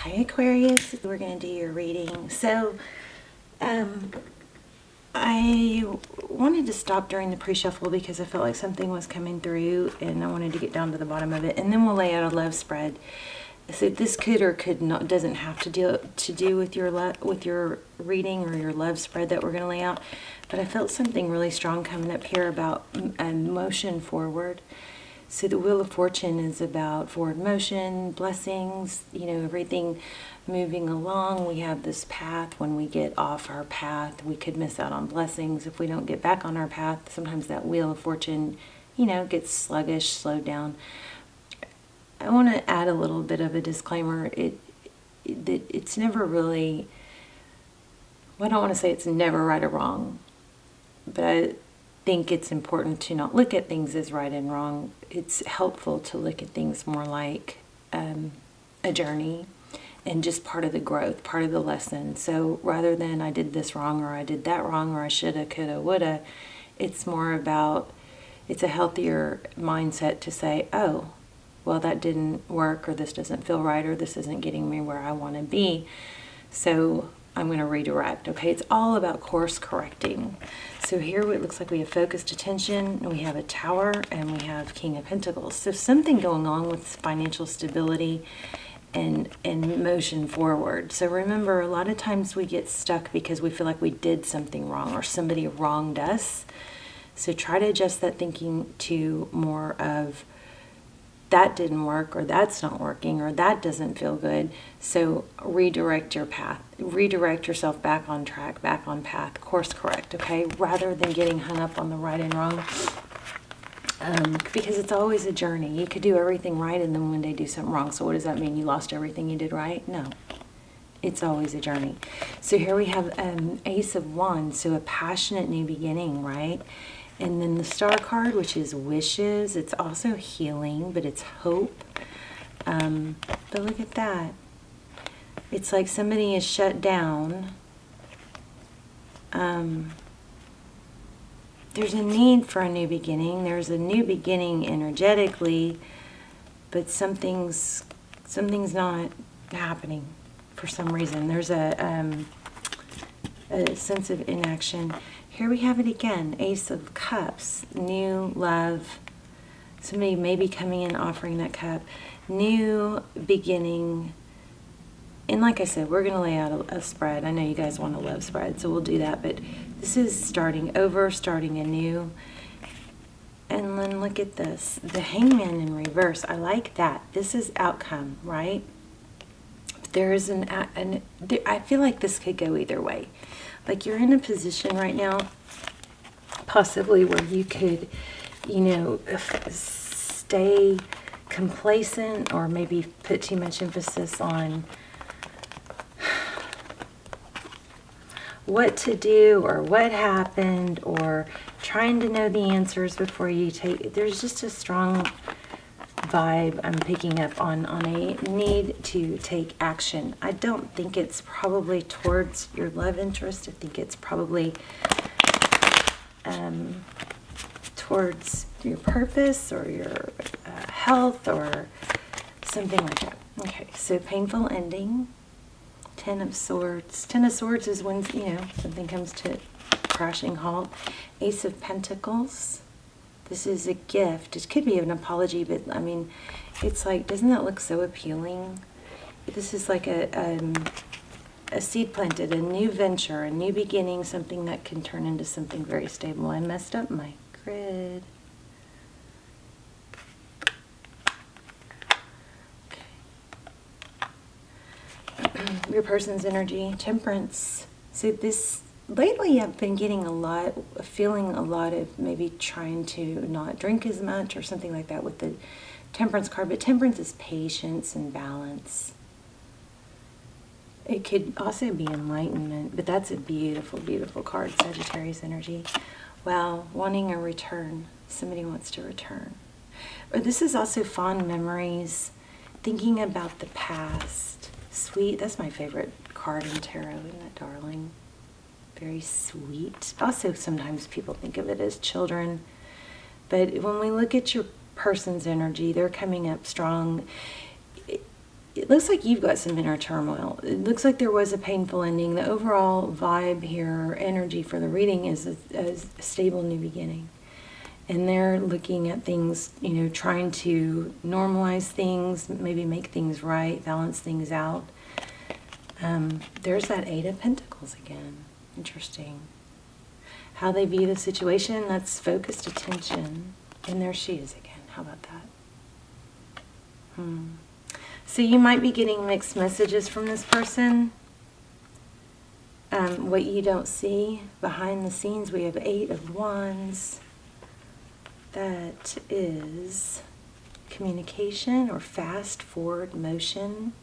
Hi Aquarius, we're going to do your reading. So I wanted to stop during the pre-shuffle because I felt like something was coming through and I wanted to get down to the bottom of it, and then we'll lay out a love spread. So this could or could not, doesn't have to do with your reading or your love spread that we're going to lay out, but I felt something really strong coming up here about motion forward. So the Wheel of Fortune is about forward motion, blessings, everything moving along. We have this path. When we get off our path, we could miss out on blessings. If we don't get back on our path, sometimes that Wheel of Fortune, gets sluggish, slowed down. I want to add a little bit of a disclaimer. It's never really, well, I don't want to say it's never right or wrong, but I think it's important to not look at things as right and wrong. It's helpful to look at things more like a journey and just part of the growth, part of the lesson. So rather than I did this wrong or I did that wrong or I shoulda, coulda, woulda, it's more about, it's a healthier mindset to say, oh, well, that didn't work, or this doesn't feel right, or this isn't getting me where I want to be. So I'm going to redirect. Okay, it's all about course correcting. So here it looks like we have focused attention, we have a Tower, and we have King of Pentacles. So something going on with financial stability and motion forward. So remember, a lot of times we get stuck because we feel like we did something wrong or somebody wronged us. So try to adjust that thinking to more of, that didn't work, or that's not working, or that doesn't feel good. So redirect your path, redirect yourself back on track, back on path, course correct, okay? Rather than getting hung up on the right and wrong, because it's always a journey. You could do everything right and then one day do something wrong. So what does that mean? You lost everything you did right? No, it's always a journey. So here we have Ace of Wands, so a passionate new beginning, right? And then the Star card, which is wishes. It's also healing, but it's hope. But look at that. It's like somebody is shut down. There's a need for a new beginning. There's a new beginning energetically, but something's not happening for some reason. There's a sense of inaction. Here we have it again, Ace of Cups, new love. Somebody may be coming in offering that cup. New beginning. And like I said, we're going to lay out a spread. I know you guys want a love spread, so we'll do that. But this is starting over, starting anew. And then look at this. The Hangman in reverse. I like that. This is outcome, right? There is I feel like this could go either way. Like you're in a position right now, possibly where you could, stay complacent or maybe put too much emphasis on what to do or what happened or trying to know the answers before you take. There's just a strong vibe I'm picking up on a need to take action. I don't think it's probably towards your love interest. I think it's probably towards your purpose or your health or something like that. Okay, so painful ending. Ten of Swords. Ten of Swords is when, something comes to crashing halt. Ace of Pentacles. This is a gift. It could be an apology, but I mean, it's like, doesn't that look so appealing? This is like a seed planted, a new venture, a new beginning, something that can turn into something very stable. I messed up my grid. Okay. Your person's energy, Temperance. So this, lately I've been getting feeling a lot of maybe trying to not drink as much or something like that with the Temperance card. But Temperance is patience and balance. It could also be enlightenment, but that's a beautiful, beautiful card, Sagittarius energy. Wow, wanting a return. Somebody wants to return. Or this is also fond memories, thinking about the past. Sweet, that's my favorite card in tarot, isn't that darling? Very sweet. Also, sometimes people think of it as children. But when we look at your person's energy, they're coming up strong. it looks like you've got some inner turmoil. It looks like there was a painful ending. The overall vibe here, energy for the reading is a stable new beginning. And they're looking at things, you know, trying to normalize things, maybe make things right, balance things out. There's that Eight of Pentacles again. Interesting. How they view the situation, that's focused attention. And there she is again. How about that? So you might be getting mixed messages from this person. What you don't see behind the scenes, we have Eight of Wands. That is communication or fast forward motion.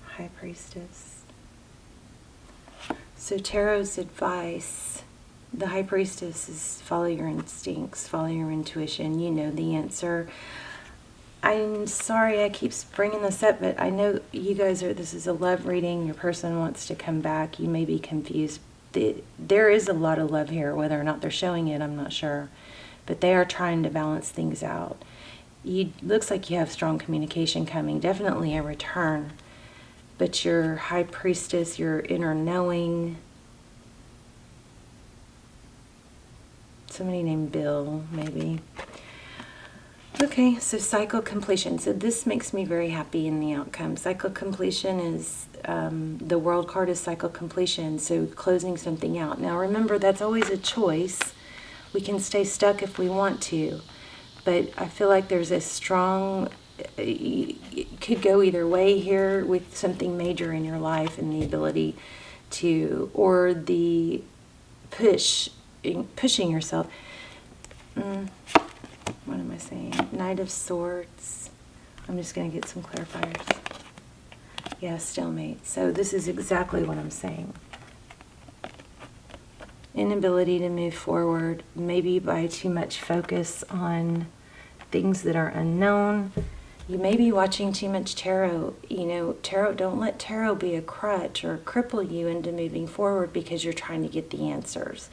High Priestess. So Tarot's advice, the High Priestess, is follow your instincts, follow your intuition. You know the answer. I'm sorry I keep bringing this up, but I know you guys are, this is a love reading. Your person wants to come back. You may be confused. There is a lot of love here. Whether or not they're showing it, I'm not sure. But they are trying to balance things out. Looks like you have strong communication coming. Definitely a return. But your High Priestess, your inner knowing. Somebody named Bill, maybe. Okay, so cycle completion. So this makes me very happy in the outcome. Cycle completion is, the World card is cycle completion, so closing something out. Now remember, that's always a choice. We can stay stuck if we want to, but I feel like there's a strong, it could go either way here with something major in your life and the ability to, or the pushing yourself. What am I saying? Knight of Swords. I'm just going to get some clarifiers. Yeah, stalemate. So this is exactly what I'm saying. Inability to move forward, maybe by too much focus on things that are unknown. You may be watching too much tarot. You know, tarot, don't let tarot be a crutch or cripple you into moving forward because you're trying to get the answers.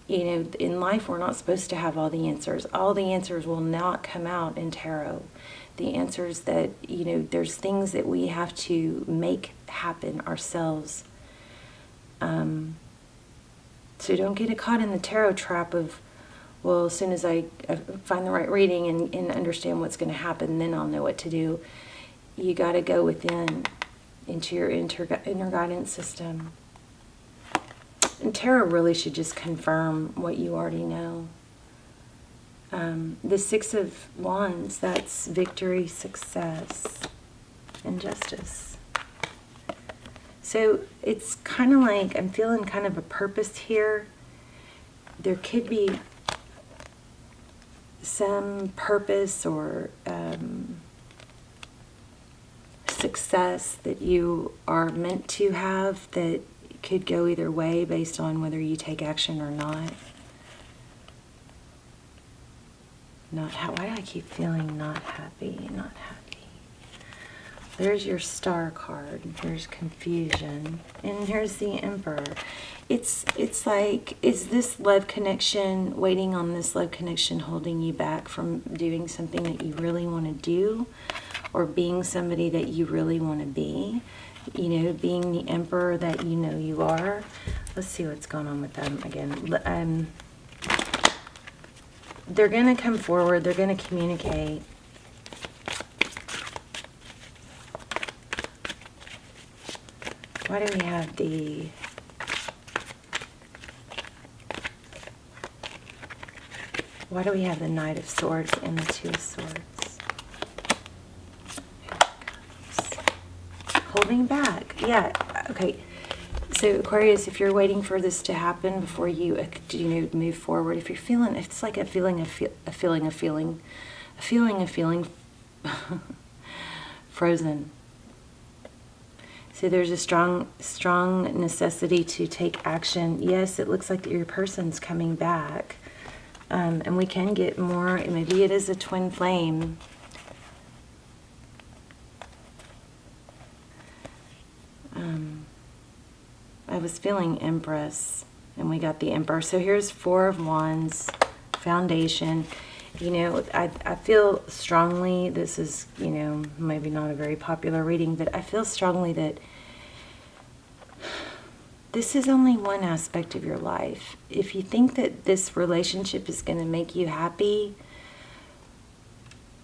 You know, in life, we're not supposed to have all the answers. All the answers will not come out in tarot. The answers that, you know, there's things that we have to make happen ourselves. So don't get caught in the tarot trap of, well, as soon as I find the right reading and understand what's going to happen, then I'll know what to do. You got to go within, into your inner guidance system. And tarot really should just confirm what you already know. The Six of Wands, that's victory, success, and justice. So it's kind of like, I'm feeling kind of a purpose here. There could be some purpose or success that you are meant to have that could go either way based on whether you take action or not. Why do I keep feeling not happy? Not happy. There's your Star card. There's confusion. And here's the Emperor. It's like, is this love connection, waiting on this love connection holding you back from doing something that you really want to do? Or being somebody that you really want to be? You know, being the Emperor that you know you are. Let's see what's going on with them again. They're going to come forward. They're going to communicate. Why do we have the... Why do we have the Knight of Swords and the Two of Swords? Holding back. Yeah, okay. So Aquarius, if you're waiting for this to happen before you move forward, if you're feeling, it's like a feeling frozen. So there's a strong necessity to take action. Yes, it looks like your person's coming back, and we can get more. Maybe it is a twin flame. I was feeling Empress, and we got the Emperor. So here's Four of Wands, foundation. You know, I feel strongly, this is, you know, maybe not a very popular reading, but I feel strongly that this is only one aspect of your life. If you think that this relationship is going to make you happy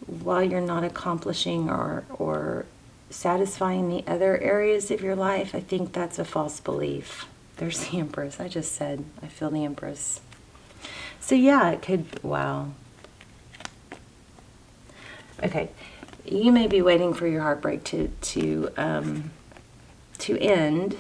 while you're not accomplishing or satisfying the other areas of your life, I think that's a false belief. There's the Empress. I just said, I feel the Empress. So yeah, it could, wow. Okay, you may be waiting for your heartbreak to end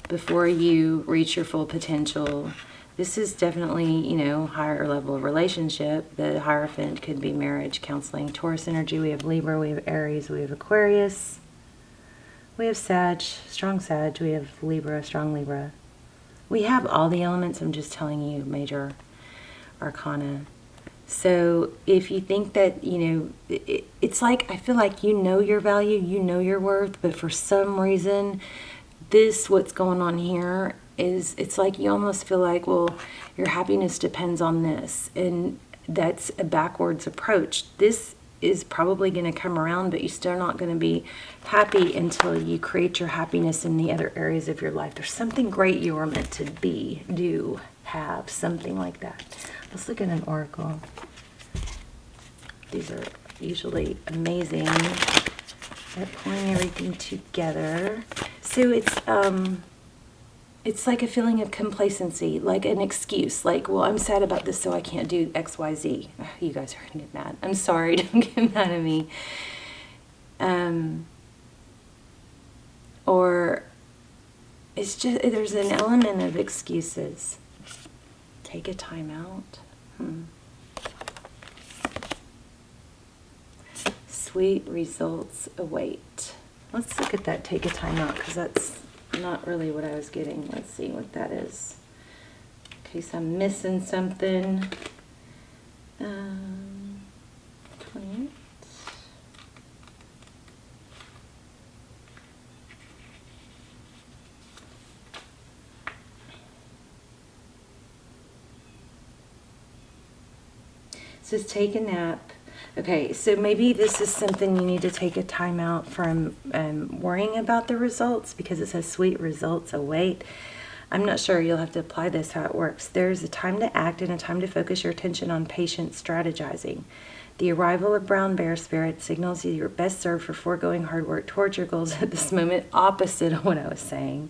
before you reach your full potential. This is definitely, you know, higher level of relationship. The Hierophant could be marriage, counseling, Taurus energy. We have Libra, we have Aries, we have Aquarius. We have Sag, strong Sag. We have Libra, strong Libra. We have all the elements. I'm just telling you, major arcana. So if you think that, you know, it's like, I feel like you know your value, you know your worth, but for some reason, what's going on here is, it's like you almost feel like, well, your happiness depends on this. And that's a backwards approach. This is probably going to come around, but you're still not going to be happy until you create your happiness in the other areas of your life. There's something great you were meant to be, do, have, something like that. Let's look at an oracle. These are usually amazing at pulling everything together. So it's like a feeling of complacency, like an excuse, like, well, I'm sad about this, so I can't do X, Y, Z. Ugh, you guys are going to get mad. I'm sorry, don't get mad at me. Or it's just, there's an element of excuses. Take a time out. Sweet results await. Let's look at that, take a time out, because that's not really what I was getting. Let's see what that is. In case I'm missing something. 28. It says take a nap. Okay, so maybe this is something you need to take a time out from worrying about the results, because it says sweet results await. I'm not sure, you'll have to apply this how it works. There's a time to act and a time to focus your attention on patient strategizing. The arrival of brown bear spirit signals you're best served for foregoing hard work towards your goals at this moment, opposite of what I was saying.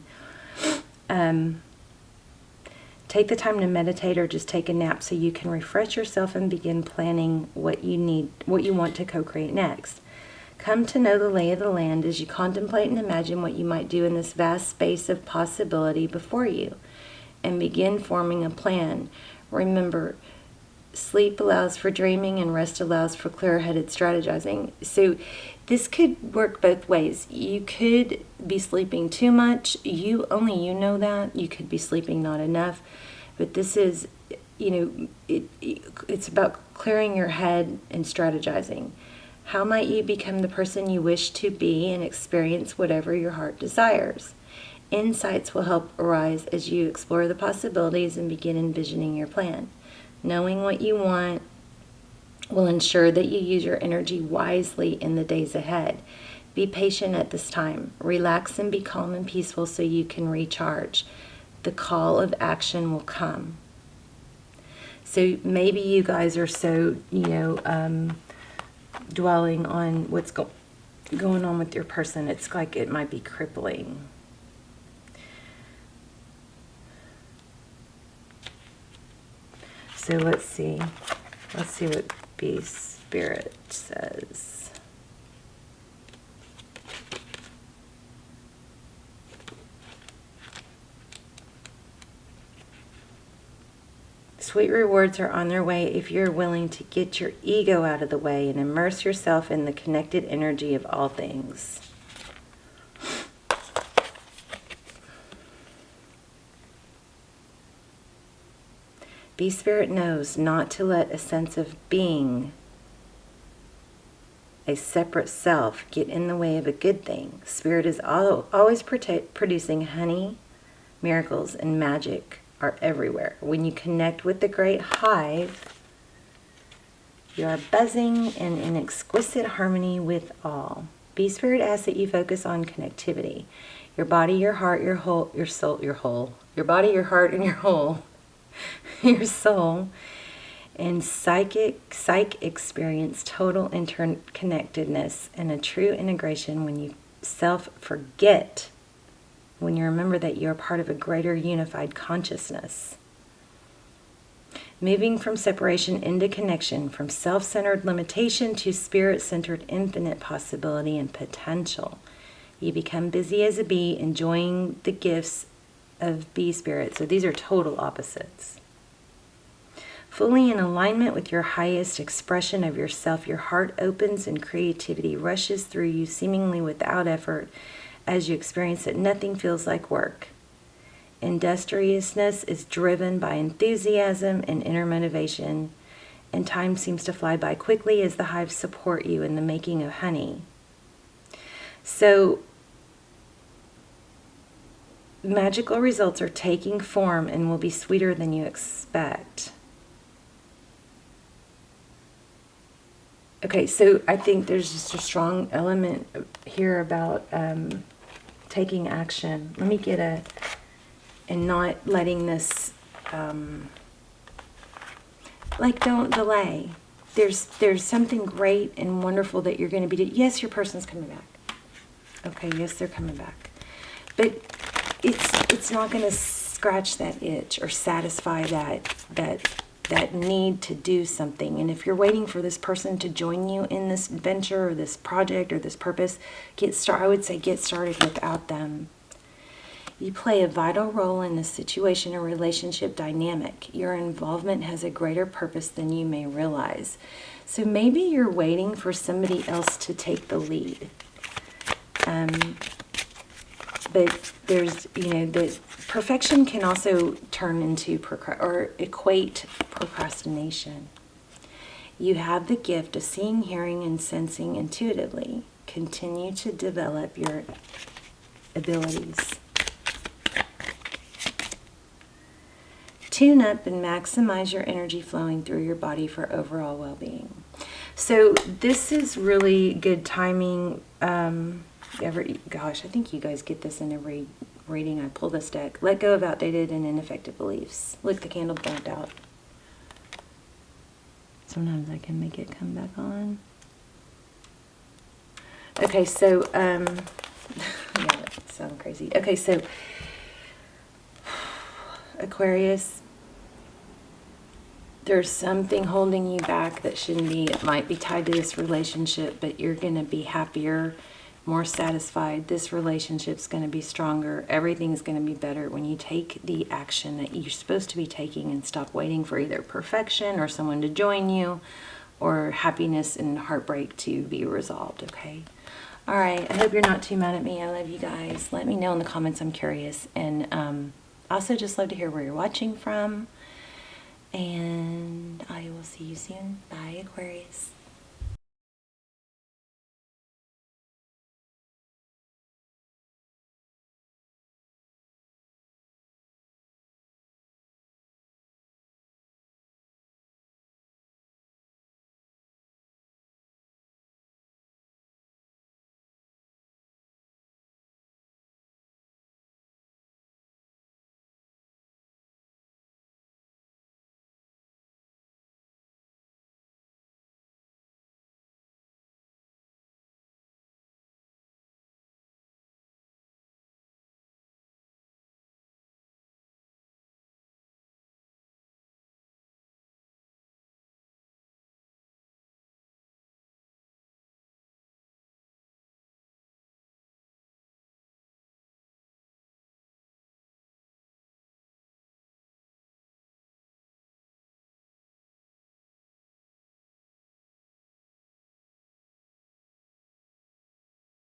Take the time to meditate or just take a nap so you can refresh yourself and begin planning what you want to co-create next. Come to know the lay of the land as you contemplate and imagine what you might do in this vast space of possibility before you, and begin forming a plan. Remember, sleep allows for dreaming and rest allows for clear-headed strategizing. So this could work both ways. You could be sleeping too much. Only you know that. You could be sleeping not enough. But this is, you know, it's about clearing your head and strategizing. How might you become the person you wish to be and experience whatever your heart desires? Insights will help arise as you explore the possibilities and begin envisioning your plan. Knowing what you want will ensure that you use your energy wisely in the days ahead. Be patient at this time. Relax and be calm and peaceful so you can recharge. The call of action will come. So maybe you guys are so, you know, dwelling on what's going on with your person. It's like it might be crippling. So let's see. Let's see what Bee Spirit says. Sweet rewards are on their way if you're willing to get your ego out of the way and immerse yourself in the connected energy of all things. Bee Spirit knows not to let a sense of being a separate self get in the way of a good thing. Spirit is always producing honey, miracles, and magic are everywhere. When you connect with the great hive, You are buzzing and in exquisite harmony with all. Bee Spirit asks that you focus on connectivity. Your body, your heart, your whole, your soul, your whole. Your body, your heart, and your whole. Your soul. And psych experience total interconnectedness and a true integration when you self-forget, when you remember that you're part of a greater unified consciousness. Moving from separation into connection, from self-centered limitation to spirit-centered infinite possibility and potential. You become busy as a bee, enjoying the gifts of bee spirit. So these are total opposites. Fully in alignment with your highest expression of yourself, your heart opens and creativity rushes through you seemingly without effort as you experience that nothing feels like work. Industriousness is driven by enthusiasm and inner motivation, and time seems to fly by quickly as the hives support you in the making of honey. So, magical results are taking form and will be sweeter than you expect. Okay, so I think there's just a strong element here about taking action. Let me get and not letting this, don't delay. There's something great and wonderful that you're going to be doing. Yes, your person's coming back. Okay, yes, they're coming back. But it's not going to scratch that itch or satisfy that need to do something. And if you're waiting for this person to join you in this venture or this project or this purpose, I would say get started without them. You play a vital role in the situation or relationship dynamic. Your involvement has a greater purpose than you may realize. So maybe you're waiting for somebody else to take the lead. But there's, the perfection can also turn into or equate procrastination. You have the gift of seeing, hearing, and sensing intuitively. Continue to develop your abilities. Tune up and maximize your energy flowing through your body for overall well-being. So this is really good timing. Gosh, I think you guys get this in every reading I pull this deck. Let go of outdated and ineffective beliefs. Look, the candle burnt out. Sometimes I can make it come back on. Okay, so, yeah, that sounds crazy. Okay, so, Aquarius, there's something holding you back that shouldn't be. It might be tied to this relationship, but you're going to be happier, more satisfied. This relationship's going to be stronger. Everything's going to be better when you take the action that you're supposed to be taking and stop waiting for either perfection or someone to join you or happiness and heartbreak to be resolved, okay? All right, I hope you're not too mad at me. I love you guys. Let me know in the comments. I'm curious. And also just love to hear where you're watching from. And I will see you soon. Bye, Aquarius.